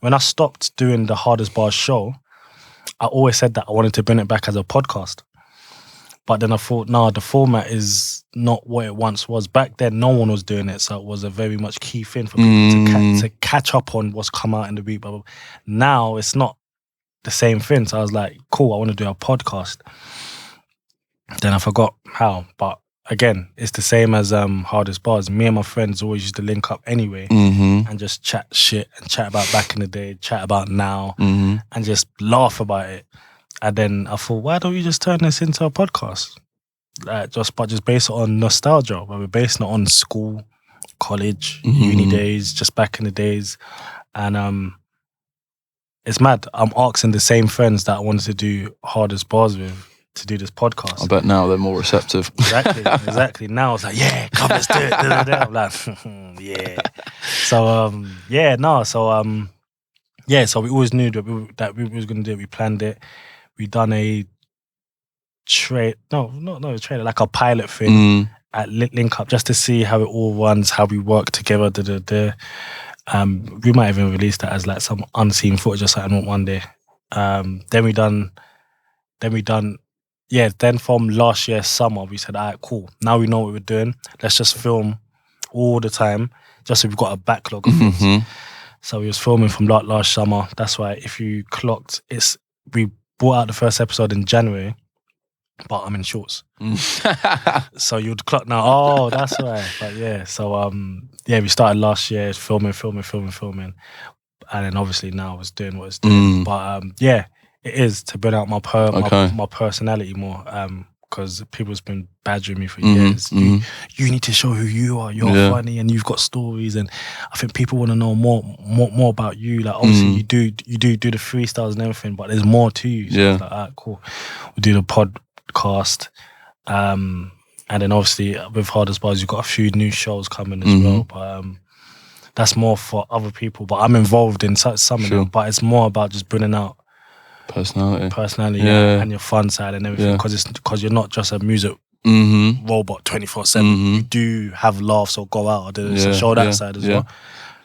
when I stopped doing the Hardest Bars show, I always said that I wanted to bring it back as a podcast. But then I thought, no, the format is not what it once was. Back then, no one was doing it, so it was a very much key thing for people to catch up on what's come out in the week. But now it's not the same thing. So I was like, cool, I want to do a podcast. Then I forgot how, but again, it's the same as Hardest Bars. Me and my friends always used to link up anyway and just chat shit and chat about back in the day, chat about now, and just laugh about it. And then I thought, why don't you just turn this into a podcast? Like just based it on nostalgia. But we're basing it on school, college, uni days, just back in the days. And it's mad. I'm asking the same friends that I wanted to do Hardest Bars with to do this podcast. I bet now they're more receptive. Exactly. Now it's like, yeah, come, let's do it. I'm like, yeah. So so we always knew that we was gonna do it. We planned it. We done a trade, not a trailer, like a pilot thing at Link Up just to see how it all runs, how we work together. We might even release that as like some unseen footage or something one day. Then from last year's summer, we said, all right, cool. Now we know what we're doing. Let's just film all the time, just so we've got a backlog of things. So we was filming from last summer. That's why if you clocked, we brought out the first episode in January, but I'm in shorts. So you'd clock now, oh, that's why. But yeah, so we started last year filming. And then obviously now it's doing what it's doing. But it is to bring out my personality more. Because people's been badgering me for years. You need to show who you are. You're funny and you've got stories, and I think people want to know more about you. Like obviously you do the freestyles and everything, but there's more to you. So it's like, all right, cool. We do the podcast, and then obviously with Hardest Bars, you've got a few new shows coming as well. But that's more for other people. But I'm involved in some of them. But it's more about just bringing out personality, and your fun side and everything, because you're not just a music robot 24/7. You do have laughs or go out or show that side as well.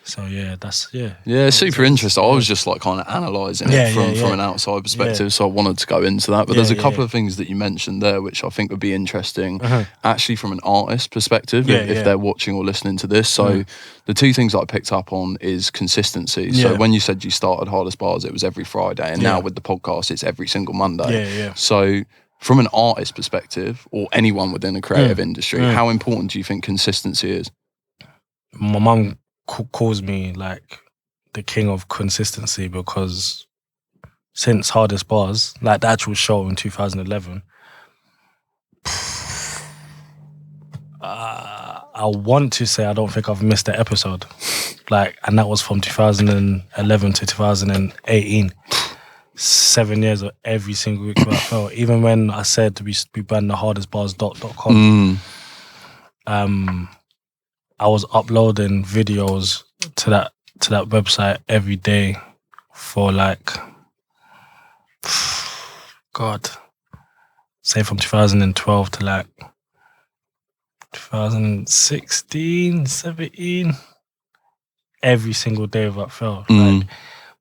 So it's super interesting. I was just like kind of analysing it from an outside perspective, so I wanted to go into that. But there's a couple of things that you mentioned there which I think would be interesting, actually from an artist perspective, if they're watching or listening to this. So the two things that I picked up on is consistency. So when you said you started Hardest Bars, it was every Friday, and now with the podcast, it's every single Monday. So from an artist perspective, or anyone within a creative industry, how important do you think consistency is? My mum calls me like the king of consistency, because since Hardest Bars, like the actual show in 2011, I want to say I don't think I've missed an episode, and that was from 2011 to 2018. 7 years of every single week without fail. Even when I said we banned the hardestbars.com, I was uploading videos to that website every day for say from 2012 to 2016, 17, every single day without fail.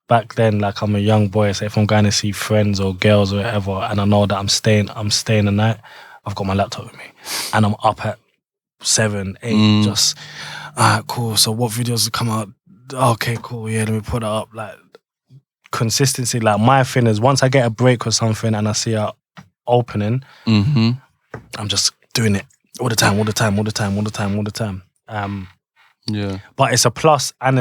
Back then, I'm a young boy, so if I'm going to see friends or girls or whatever, and I know that I'm staying the night, I've got my laptop with me, and I'm up at 7, 8, just, all right, cool. So what videos have come out? Okay, cool. Yeah, let me put it up. Consistency. My thing is, once I get a break or something and I see a opening, I'm just doing it all the time. But it's a plus and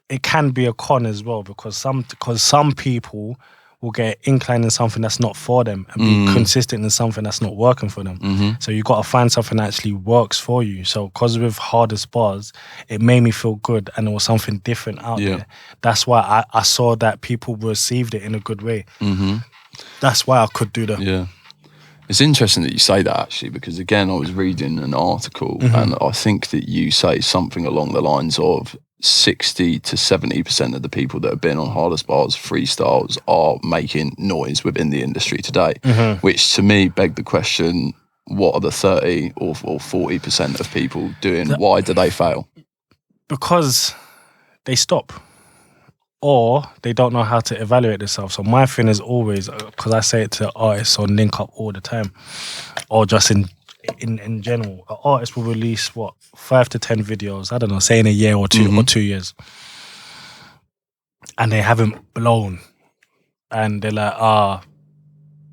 it can be a con as well, because some people will get inclined in something that's not for them and be consistent in something that's not working for them. So you got to find something that actually works for you. So because with Hardest Bars, it made me feel good and there was something different out there. That's why I saw that people received it in a good way. That's why I could do that. Yeah. It's interesting that you say that, actually, because again, I was reading an article and I think that you say something along the lines of 60 to 70% of the people that have been on Hardest Bars freestyles are making noise within the industry today, which to me begged the question, what are the 30 or 40% of people doing? Why do they fail? Because they stop, or they don't know how to evaluate themselves. So my thing is always, because I say it to artists on Link Up all the time, or just in general, an artist will release 5 to 10 videos, I don't know, say in a year or two or 2 years, and they haven't blown, and they're like,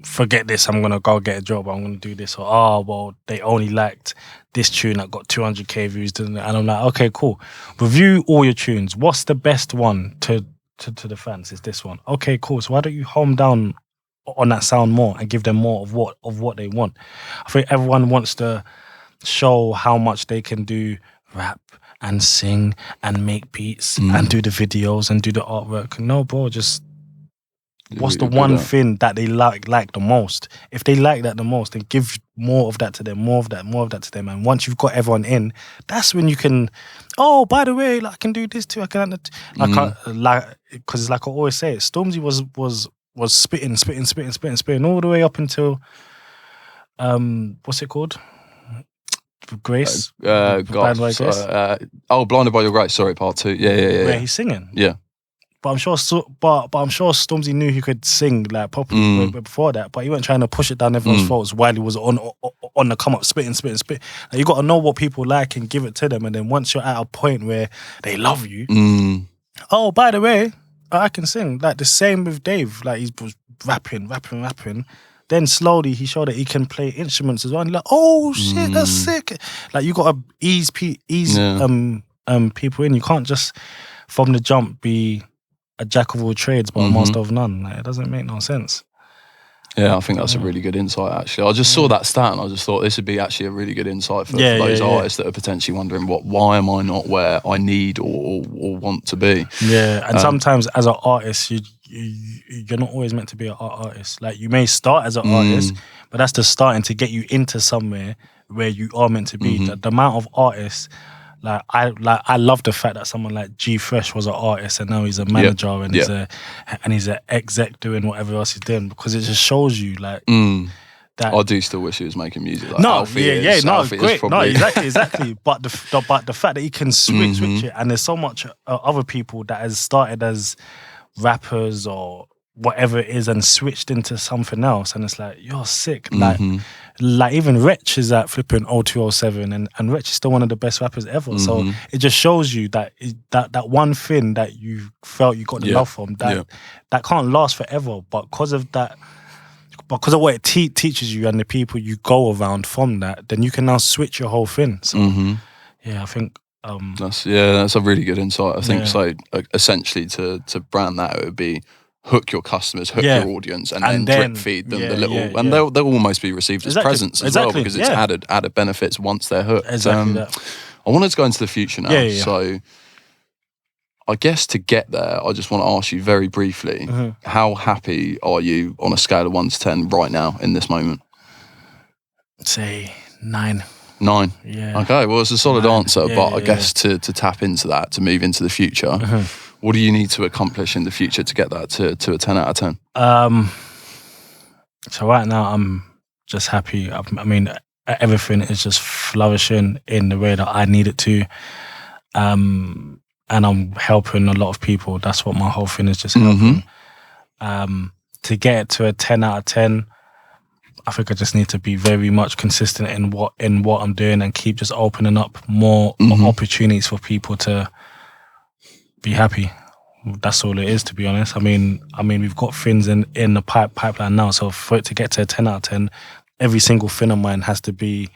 forget this, I'm gonna go get a job, I'm gonna do this, or oh well, they only liked this tune that got 200k views, and I'm like, okay, cool. Review all your tunes. What's the best one to the fans? Is this one? Okay, cool. So why don't you home down on that sound more and give them more of what they want? I think everyone wants to show how much they can do rap and sing and make beats and do the videos and do the artwork. No, bro, just what's the one thing that they like the most? If they like that the most, then give more of that to them, more of that to them. And once you've got everyone in, that's when you can, oh, by the way, like, I can do this too. I can, because like I always say, Stormzy was spitting all the way up until, what's it called? Grace? Blinded by Your Grace. Sorry, part 2. Yeah. Where he's singing. Yeah. But I'm sure, I'm sure Stormzy knew he could sing like properly before that. But he wasn't trying to push it down everyone's throats while he was on the come up, spitting. Like, you got to know what people like and give it to them. And then once you're at a point where they love you, oh, by the way, I can sing. Like the same with Dave. Like he was rapping. Then slowly he showed that he can play instruments as well. And you're like, oh shit, that's sick. Like you got to ease people in. You can't just from the jump be a jack of all trades but a master of none. Like, it doesn't make no sense. Yeah, I think that's a really good insight, actually. I just saw that stat and I just thought this would be actually a really good insight for those artists that are potentially wondering, why am I not where I need or want to be? Yeah, and sometimes as an artist, you're not always meant to be an artist. Like, you may start as an artist, but that's the starting to get you into somewhere where you are meant to be. The amount of artists... I love the fact that someone like G Fresh was an artist and now he's a manager and he's an exec doing whatever else he's doing, because it just shows you that I do still wish he was making music like Alfie is. Alfie great. Probably... No, exactly. But the fact that he can switch it, and there's so much other people that has started as rappers or whatever it is and switched into something else, and it's like, you're sick. Like even Wretch is at flipping 0207 and Wretch is still one of the best rappers ever. So it just shows you that that one thing that you felt you got the love from, that can't last forever, but because of what it teaches you and the people you go around from that, then you can now switch your whole thing. So yeah, I think that's a really good insight. I think so. Essentially, to brand that, it would be hook your customers, hook your audience, and then drip feed them the little, and they'll almost be received as presents as well, because it's added benefits once they're hooked. Exactly I wanted to go into the future now. So I guess to get there, I just want to ask you very briefly, how happy are you on a scale of 1 to 10 right now in this moment? Say 9. 9? Yeah. Okay, well, it's a solid answer, but I guess to tap into that, to move into the future, what do you need to accomplish in the future to get that to a 10 out of 10? So right now, I'm just happy. I mean, everything is just flourishing in the way that I need it to. And I'm helping a lot of people. That's what my whole thing is, just helping. To get it to a 10 out of 10, I think I just need to be very much consistent in what I'm doing and keep just opening up more opportunities for people to be happy. That's all it is, to be honest. I mean, we've got things in the pipeline now. So for it to get to a 10 out of 10, every single thing of mine has to be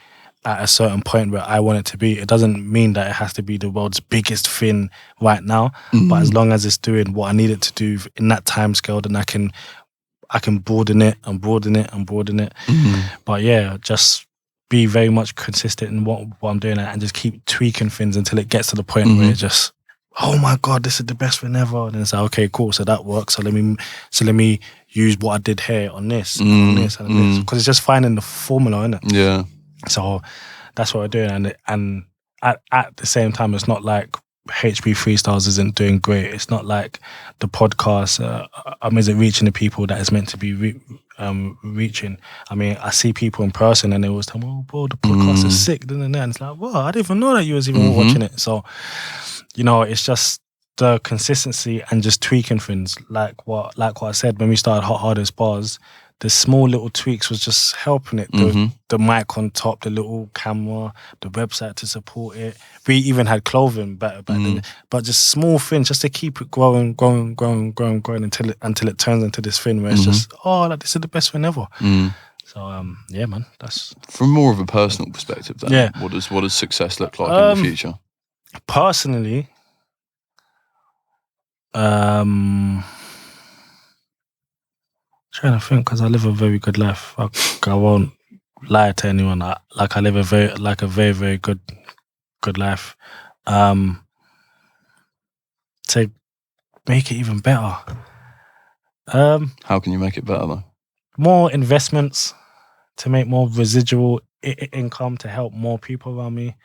at a certain point where I want it to be. It doesn't mean that it has to be the world's biggest thing right now, but as long as it's doing what I need it to do in that time scale, then I can broaden it and broaden it and broaden it. But yeah, just be very much consistent in what I'm doing and just keep tweaking things until it gets to the point where it just, oh my God, this is the best thing ever. And then it's like, okay, cool, so that works. So let me use what I did here on this, on this, and this. Because it's just finding the formula, isn't it? Yeah. So that's what we're doing. And at the same time, it's not like HB Freestyles isn't doing great. It's not like the podcast isn't reaching the people that it's meant to be reaching. I mean, I see people in person and they always tell me, oh, bro, the podcast is sick. And it's like, wow, I didn't even know that you was even watching it. So, you know, it's just the consistency and just tweaking things. Like what I said, when we started Hot Hardest Bars, the small little tweaks was just helping it. The mic on top, the little camera, the website to support it. We even had clothing back then, but just small things just to keep it growing until it turns into this thing where it's just, like this is the best thing ever. So yeah, man, that's from more of a personal perspective. Then, yeah. What does success look like in the future? Personally, trying to think, because I live a very good life. I won't lie to anyone. I live a very very good life. To make it even better. How can you make it better though? More investments to make more residual income to help more people around me.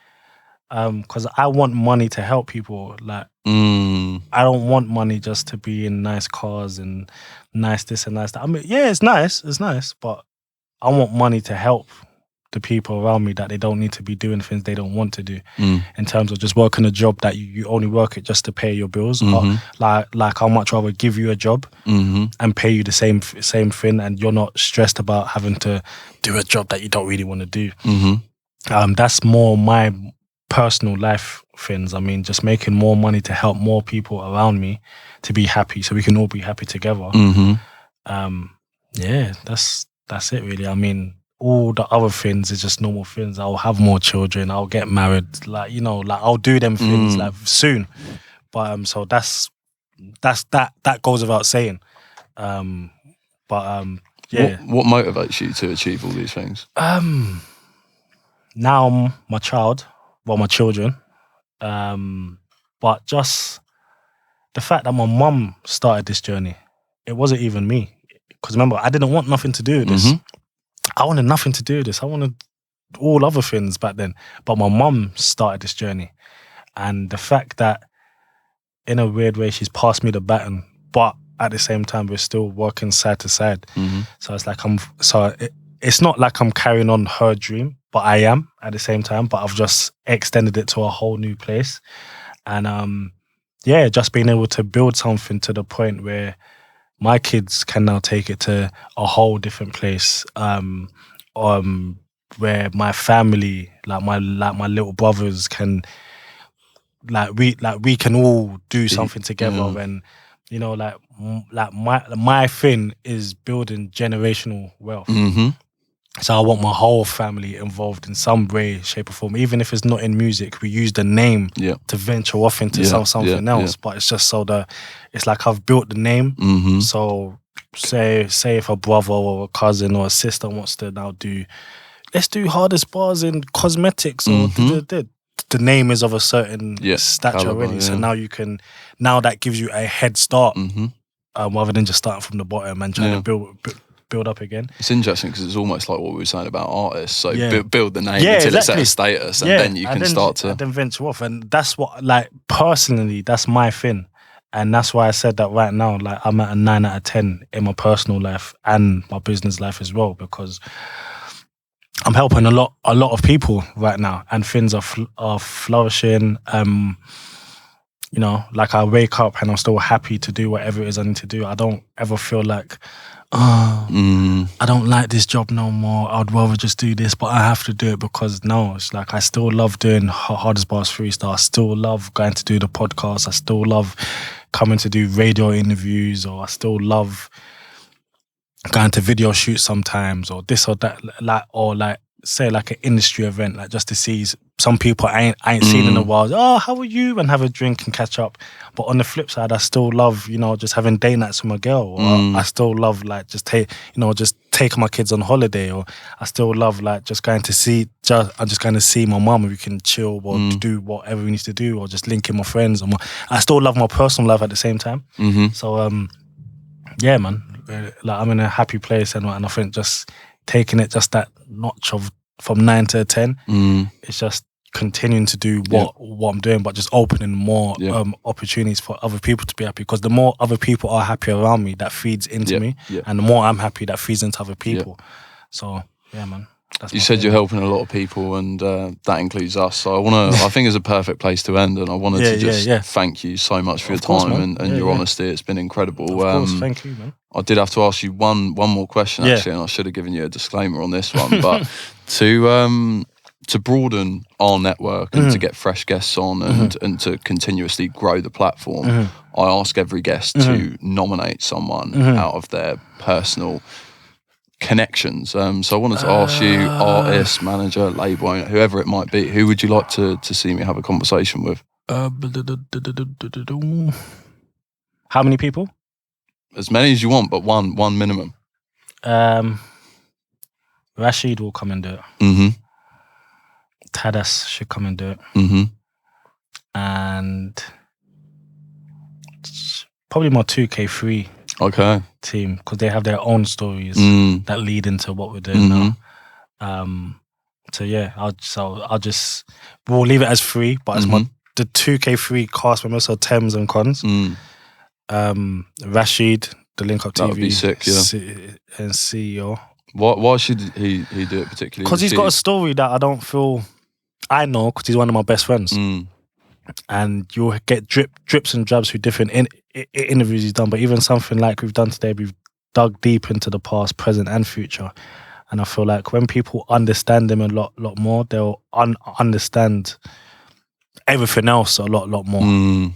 Because I want money to help people. Like, I don't want money just to be in nice cars and nice this and nice that. I mean, yeah, it's nice, but I want money to help the people around me that they don't need to be doing things they don't want to do. In terms of just working a job that you only work it just to pay your bills. Or like I'd much rather give you a job and pay you the same thing, and you're not stressed about having to do a job that you don't really want to do. That's more my personal life things. I mean, just making more money to help more people around me to be happy, so we can all be happy together. Yeah, that's it really. I mean, all the other things is just normal things. I'll have more children, I'll get married, like, you know, like I'll do them things like soon. But so that goes without saying. Yeah. What motivates you to achieve all these things? Now my children, but just the fact that my mum started this journey. It wasn't even me, because remember, I didn't want nothing to do with this. I wanted nothing to do with this. I wanted all other things back then, but my mum started this journey, and the fact that in a weird way she's passed me the baton, but at the same time we're still working side to side. So it's like it's not like I'm carrying on her dream, but I am at the same time, but I've just extended it to a whole new place. And yeah, just being able to build something to the point where my kids can now take it to a whole different place, where my family, like my little brothers, can we can all do something together. And you know, like my thing is building generational wealth. So I want my whole family involved in some way, shape or form. Even if it's not in music, we use the name to venture off into something else. But it's just so that it's like I've built the name. So say if a brother or a cousin or a sister wants to now let's do hardest bars in cosmetics or the name is of a certain stature caliber, already. So now that gives you a head start, rather than just starting from the bottom and trying to build up again. It's interesting because it's almost like what we were saying about artists. So build the name until it's at a status, and then you can start to then venture off. And that's what, like, personally, that's my thing. And that's why I said that right now, like, I'm at a 9 out of 10 in my personal life and my business life as well, because I'm helping a lot of people right now, and things are flourishing. You know, like, I wake up and I'm still happy to do whatever it is I need to do. I don't ever feel like, I don't like this job no more, I'd rather just do this, but I have to do it. Because no, it's like, I still love doing Hardest Bars Freestyle. I still love going to do the podcast. I still love coming to do radio interviews, or I still love going to video shoots sometimes, or this or that, like say like an industry event, like just to see some people I ain't seen in a while. Oh, how are you? And have a drink and catch up. But on the flip side, I still love, you know, just having day nights with my girl. Or I still love, like, just taking my kids on holiday. Or I still love, like, just going to see my mum, and we can chill or do whatever we need to do, or just link in my friends. I still love my personal life at the same time. So yeah, man, like, I'm in a happy place, and I think just taking it just that notch of from 9 to 10, it's just continuing to do what I'm doing, but just opening more opportunities for other people to be happy. Because the more other people are happy around me, that feeds into me, and the more I'm happy, that feeds into other people. So yeah, man. You said you're helping a lot of people, and that includes us. So I think it's a perfect place to end. And I wanted to just thank you so much for your time and your honesty. It's been incredible. Of course, thank you, man. I did have to ask you one more question actually, and I should have given you a disclaimer on this one. But to broaden our network and to get fresh guests on and to continuously grow the platform, I ask every guest to nominate someone out of their personal connections. So I wanted to ask you, artist, manager, label owner, whoever it might be, who would you like to see me have a conversation with? How many people? As many as you want, but one minimum. Rashid will come and do it. Tadas should come and do it. And probably my 2K3 team, because they have their own stories that lead into what we're doing now. So yeah, we'll leave it as 3, but it's the 2K3 cast members, so Thames and Cons. Rashid, the Link Up TV, that would be sick, and CEO. Why should he do it particularly? Because he's got a story that I don't feel I know, because he's one of my best friends. And you'll get drips and drabs through different interviews he's done. But even something like we've done today, we've dug deep into the past, present and future. And I feel like when people understand him a lot more, they'll understand everything else a lot more.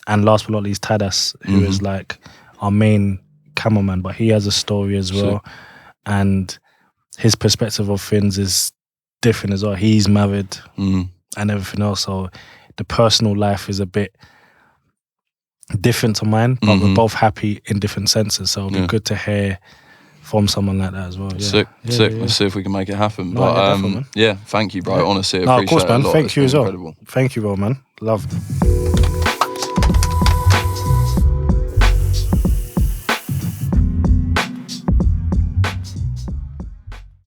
And last but not least, Tadas, who is like our main cameraman, but he has a story as well. And his perspective of things is different as well. He's married and everything else. So the personal life is a bit different to mine, but we're both happy in different senses. So it'll be good to hear from someone like that as well. Sick. Let's see if we can make it happen. No, but thank you, bro. Honestly, I appreciate of course, man. it a lot. Thank you as well. Incredible. Thank you, bro, man. Loved.